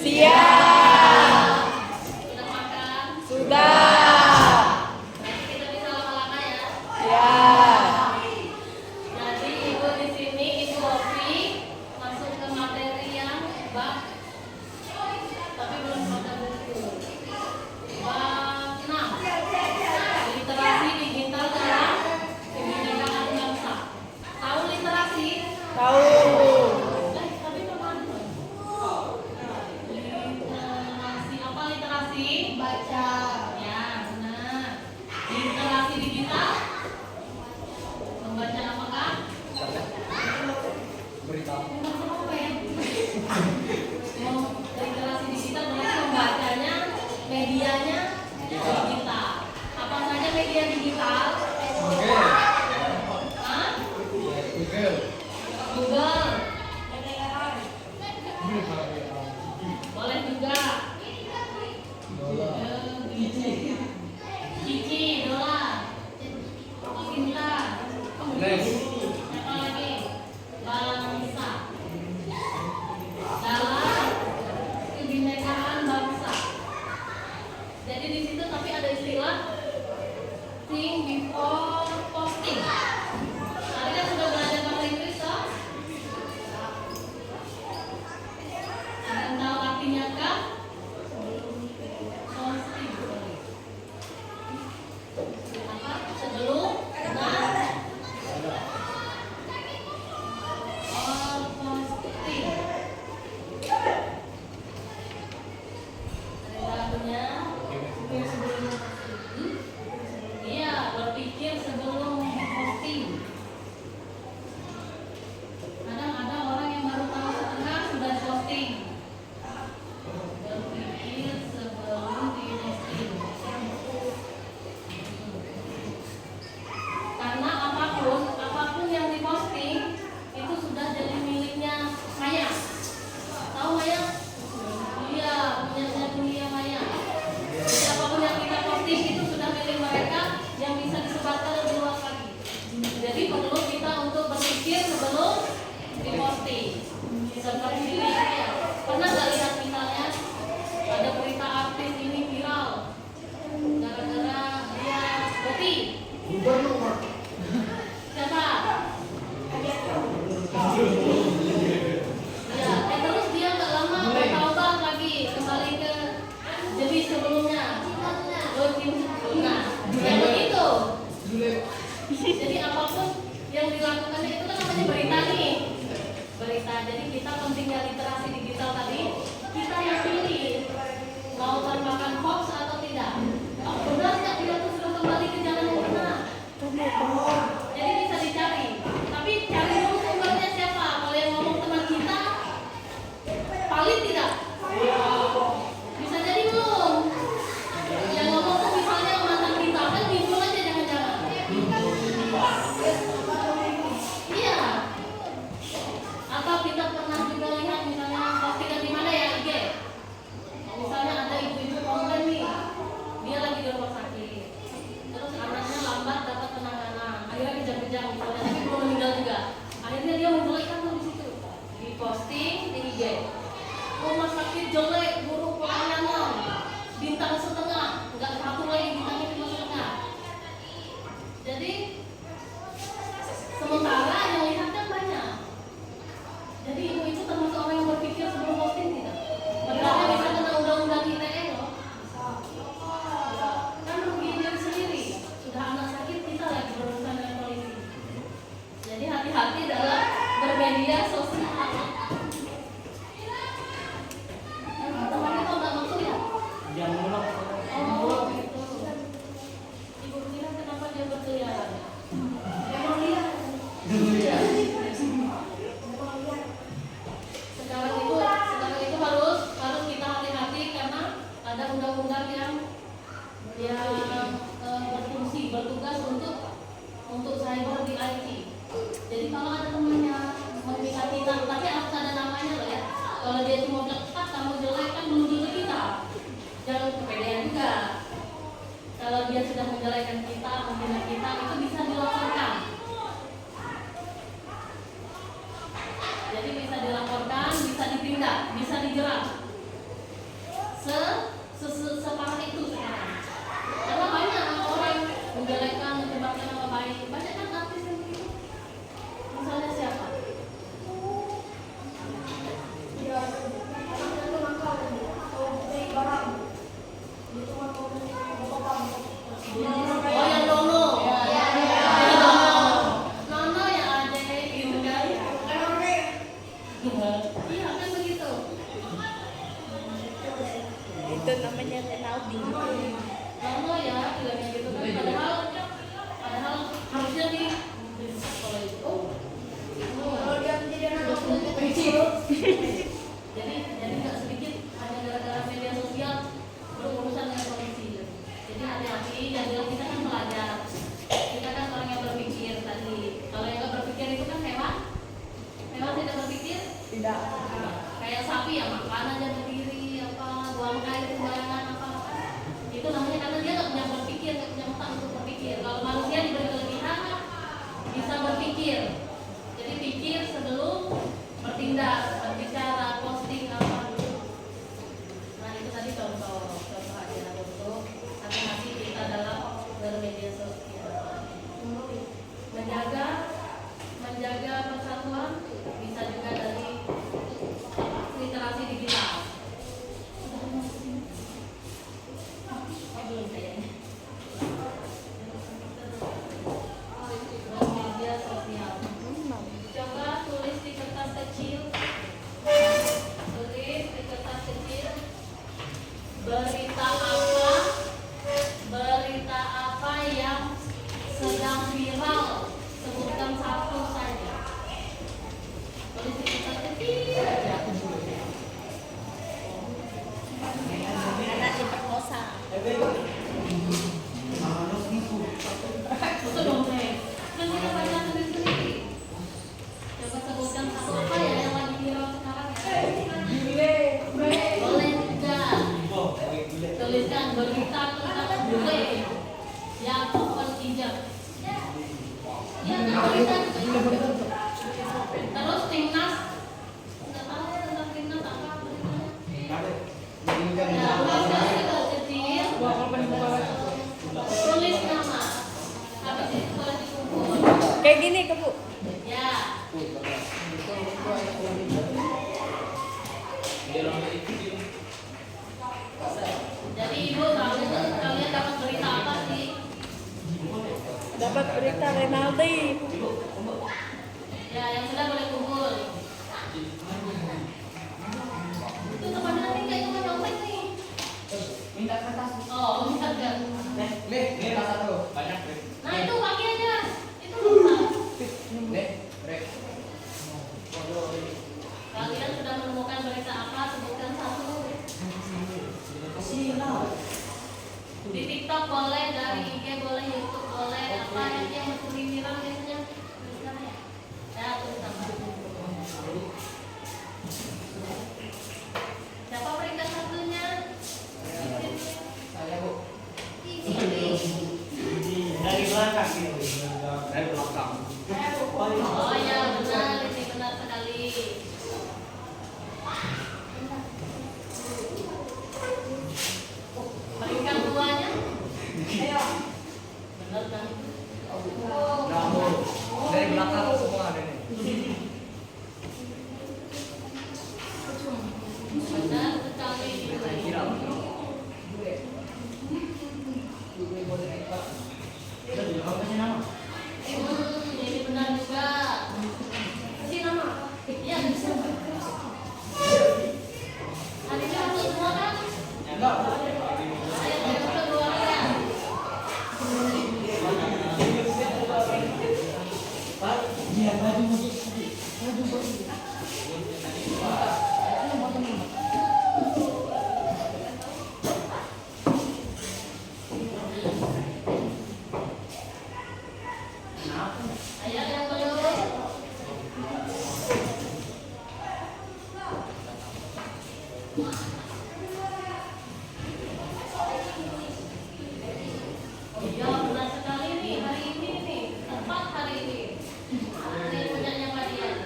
Siap. Sudah makan? Sudah. Nanti kita bisa lama-lama ya. Ya. Jadi Ibu di sini Ibu Ovi masuk ke materi yang bab, tapi belum pada buku. Bab 6. Literasi digital dalam kebinekaan bangsa. Tahu literasi? Tahu. Tapi kemana? Literasi apa literasi? Baca. Ya, benar. Literasi digital? Membaca apakah? Berita. Literasi digital berarti membacanya, medianya digital. Apa saja media digital? Oke. Hah? Google. Google. Boleh juga. Cici, Dola, Cinta. Next. Apa lagi? Bangsa. Dalam kebinekaan bangsa. Jadi di situ tapi ada istilah think before posting. Tadi kan sudah belajar bahasa Inggris toh? Ada yang tahu artinya kah? Posting. Apa? Sebelum dan posting. Ada lagunya? Iya, berpikir sebelum posting. Kadang ada orang yang baru tahu setengah sudah posting. Berpikir sebelum di-posting. Karena apapun yang diposting itu sudah jadi miliknya Maya. Tahu Maya? Iya, punyanya dunia Maya. Jadi apapun yang kita posting itu sudah milik mereka yang bisa disebarkan lebih luas lagi. Jadi perlu kita untuk berpikir sebelum diposting. Seperti ini, pernah nggak lihat misalnya ada berita artis ini viral gara-gara dia boti? Siapa? Ya, terus dia nggak lama bertaubat lagi kembali ke jenis sebelumnya. Nah, yang begitu. Jadi apapun yang dilakukannya itu kan namanya berita nih. Berita. Jadi kita pentingnya literasi digital tadi kita yang pilih mau termakan hoax atau tidak. Oh, benar nggak dia tuh sudah kembali ke jalan yang benar? Jadi bisa dicari. Tapi cari dulu sumbernya siapa. Kalau yang ngomong teman kita valid tidak? Bisa jadi belum. Yang ngomong tuh misalnya mantan kita kan timbul aja jangan-jangan. Iya. Atau kita pernah juga lihat misalnya postingan di mana ya IG. Misalnya ada ibu-ibu konten nih, dia lagi di rumah sakit. Terus anaknya lambat dapat penanganan, akhirnya kejang-kejang misalnya, tapi belum meninggal juga. Akhirnya dia menjelekkan tuh di situ, di posting di IG. Rumah sakit jelek, buruk pelayanan, bintang setengah, nggak satu lagi bintangnya cuma setengah. Jadi sementara yang lihat kan banyak. Jadi ibu itu termasuk orang yang berpikir sebelum posting tidak? Padahal bisa kena undang-undang ITE loh. Kan rugi diri sendiri. Sudah anak sakit kita lagi berurusan dengan polisi. Jadi hati-hati dalam bermedia sosial. Teman-teman tahu nggak maksud ya? Yang mulak. Oh gitu. Ibu kira kenapa dia berkeliaran? Emang lihat. Sekarang itu harus kita hati-hati karena ada undang-undang yang bertugas untuk cyber di IT. Jadi kalau ada temannya meminta kita, tapi harus ada namanya loh ya. Kalau dia cuma dekat kamu jelek kan belum tentu kita. Jangan kepedean juga. Kalau dia sudah menjelekkan kita, menghina kita, itu bisa dilaporkan. Jadi bisa dilaporkan, bisa ditindak, bisa dijerat. Iya kan begitu. Itu namanya Renaldi. Lama ya bilangnya gitu kan. Padahal harusnya di sekolah itu. Kalau dia menjadi anak Jadi nggak sedikit hanya gara-gara media sosial berurusan dengan polisi. Jadi hati-hati, yang jelas kita kan pelajar, kita kan orang yang berpikir tadi. Kalau yang nggak berpikir itu kan hewan tidak berpikir. tidak. Kayak sapi ya makan aja berdiri, apa buang air sembarangan apa. Itu namanya karena dia nggak punya berpikir, nggak punya otak untuk berpikir. Kalau manusia diberi kelebihan bisa berpikir. Jadi pikir sebelum bertindak, berbicara, posting apa dulu. Nah itu tadi contoh aja untuk hati-hati kita dalam bermedia sosial. Menjaga persatuan bisa juga dari literasi digital. Belum kayaknya. Media sosial. Coba tulis di kertas kecil. Berita apa yang sedang viral, sebutkan satu saja. Tulis di kertas kecil aja. Anak diperkosa. Itu dong Neng. Kan kita baca sendiri. Coba sebutkan satu apa ya yang lagi viral sekarang ya. Boleh juga. Tuliskan berita tentang bule yang open hijab. Ya kan tuliskan. Terus timnas. Nggak tahu ya tentang timnas apa beritanya. Ya, tulis kecil. Tulis nama. Habis itu boleh dikumpul. Kayak gini ke Bu. Ya. Jadi ibu tahu kalian dapat berita apa sih? Dapat berita Renaldi. Ya, yang sudah boleh kumpul. Itu teman nanti kayak cuma nyopet nih. Minta kertas. Oh, bisa kan? Nih satu. Banyak, Bre. Nah itu pakai aja. Itu bisa. Nih, Bre. Kalian sudah menemukan berita apa? Sebutkan satu. Di TikTok boleh, dari IG boleh, YouTube boleh. Apa yang masih viral biasanya? Tuliskan ya. Ya, tulis apa? Siapa peringkat satunya? Saya, Bu. Ini. Dari belakang gitu. Dari belakang. Oh ya benar, ini benar sekali. Peringkat duanya? Ayo. Benar kan? Dari belakang semua ada nih. Benar sekali. Viral. Ini benar juga. Kasih nama. Iya bisa. Hari ini masuk semua kan? Enggak. Ayo kita kedua ya. Iya, baju. Ayo yang kedua. Iya benar sekali nih hari ini nih, tepat hari ini. Ini punyanya Mbak Dian.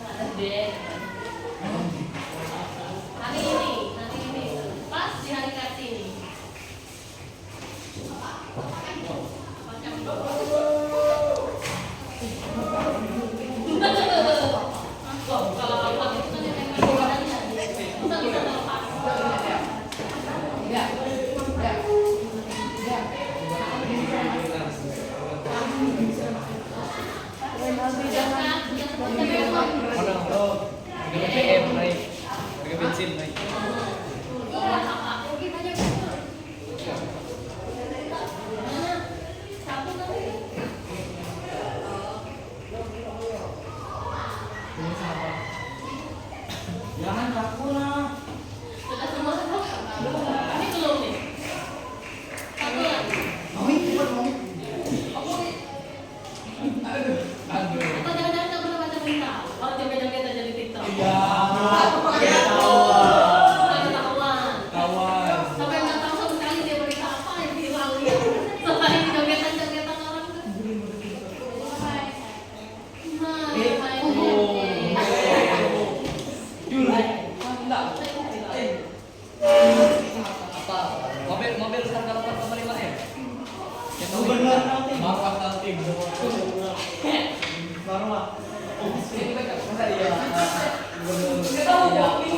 Ada deh. Hari ini, pas di hari Kartini. Kalau apa itu kan yang badannya. Bisa lepas. Renaldi jangan Jangan takut lah. Sudah semua kan? Ini belum nih. Satu lagi. Mami, cepat mami. Atau jangan-jangan nggak pernah baca berita? Orang joget-joget aja di TikTok. Iya. Sampai ketahuan. Kawan. Sampai nggak tahu sama sekali dia berita apa yang viral dia. Selain jogetan-jogetan orang tuh. Nah, main Apa? Mobil harga 8,5 M. Yang Benar nanti. Maaf nanti. Baru lah. Ini kan masa dia Nggak tahu, mobil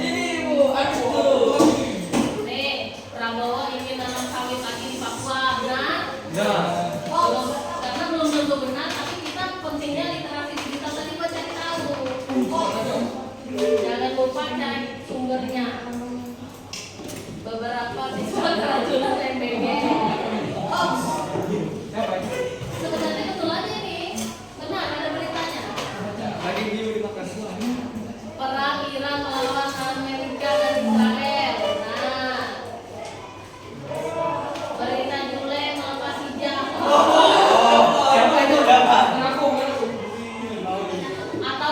ini Bu, aduh. Nih, Prabowo ingin nanam sawit lagi di Papua, benar? Nah, Belum, karena belum tentu benar, tapi kita pentingnya literasi digital tadi buat cari tahu. Jangan lupa cari sumbernya. Beberapa siswa keracunan MBG. Sebenarnya betul aja nih, benar ada beritanya. lagi view dimakan. Perang Iran melawan Amerika dan Israel. Nah, berita Jule melepas hijab. Siapa itu dapat? Ngaku. Atau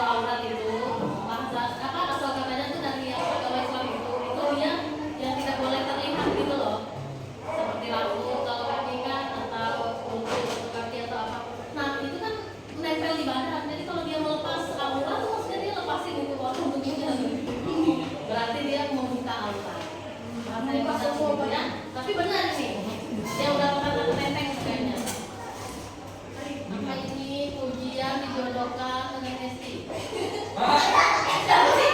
aurat itu bahasa apa asal katanya tuh dari agama Islam itu dia yang tidak boleh terlihat gitu loh, seperti rambut kalau pernikahan atau kulit atau kaki atau apa. Nah itu kan menempel di badan, jadi kalau dia melepas aurat tuh maksudnya dia lepasin itu orang begini, berarti dia membuka aurat. Bahasa yang benar gitu ya, tapi benar nih dia udah pernah ketenteng kayaknya. Apa ini ujian dijodohkan dengan Esti? Siapa sih?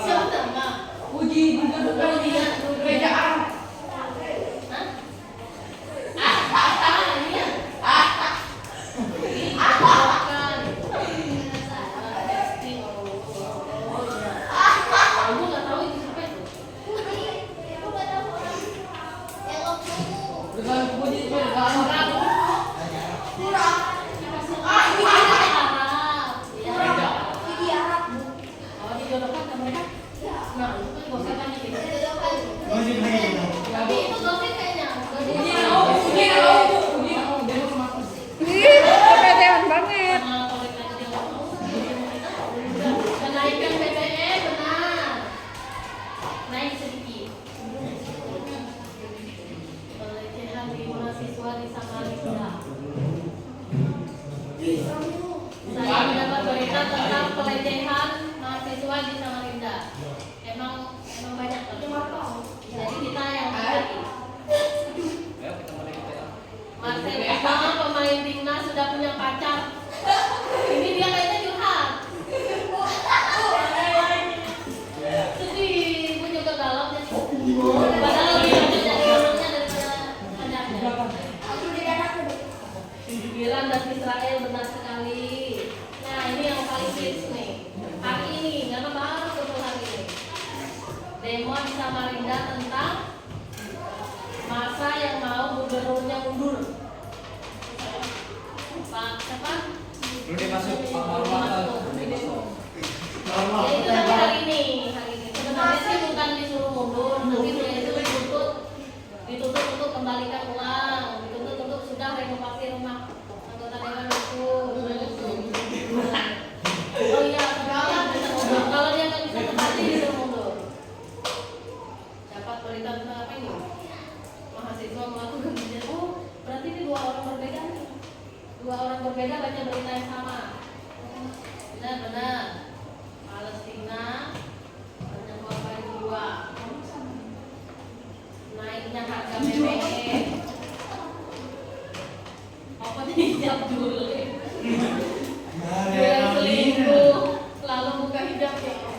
Siapa nama? Uji dijodohkan di kerajaan. Hah? Ini ya? Dijodohkan. Esti. Oh iya. Aku nggak tahu itu siapa itu. Dengan uji dijodohkan. Oh, dijodohkan ke mereka? Nah, itu kan gosip kan gitu. Uji dijodohkan. Tapi itu gosip kayaknya. Kepedean banget. Kenaikan BBM benar. Naik sedikit. Pelecehan di mahasiswa di Samarinda. Saya mendapat berita tentang pelecehan mahasiswa di Samarinda. Emang banyak kan? Jadi kita yang mencari. Ayo kita mulai kita. Marcelino pemain timnas sudah punya pacar. Ini dia kayaknya curhat. Sedih, gue juga galau jadi. Padahal lebih banyak dari orangnya daripada pacarnya. Iran dan Israel benar sekali. Nah ini yang paling hits nih. Hari ini, karena baru betul hari ini. Demo di Samarinda tentang masa yang mau gubernurnya mundur. Pak siapa? Belum dimasuk Pak Marwata. Ya itu tapi hari ini. Sebenarnya sih bukan disuruh mundur, tapi dia itu dituntut untuk kembalikan uang, dituntut untuk sudah renovasi rumah anggota dewan itu. Oh iya, kalau dia nggak bisa kembali disuruh mundur. Dapat berita tentang apa ini? Mahasiswa melakukan kegiatan. Oh, berarti ini dua orang berbeda nih. Dua orang berbeda baca berita yang sama. Benar-benar. Palestina banyak korban jiwa. Naiknya harga BBM. Apa nih hijab dulu? Dia selingkuh, lalu buka hijab ya.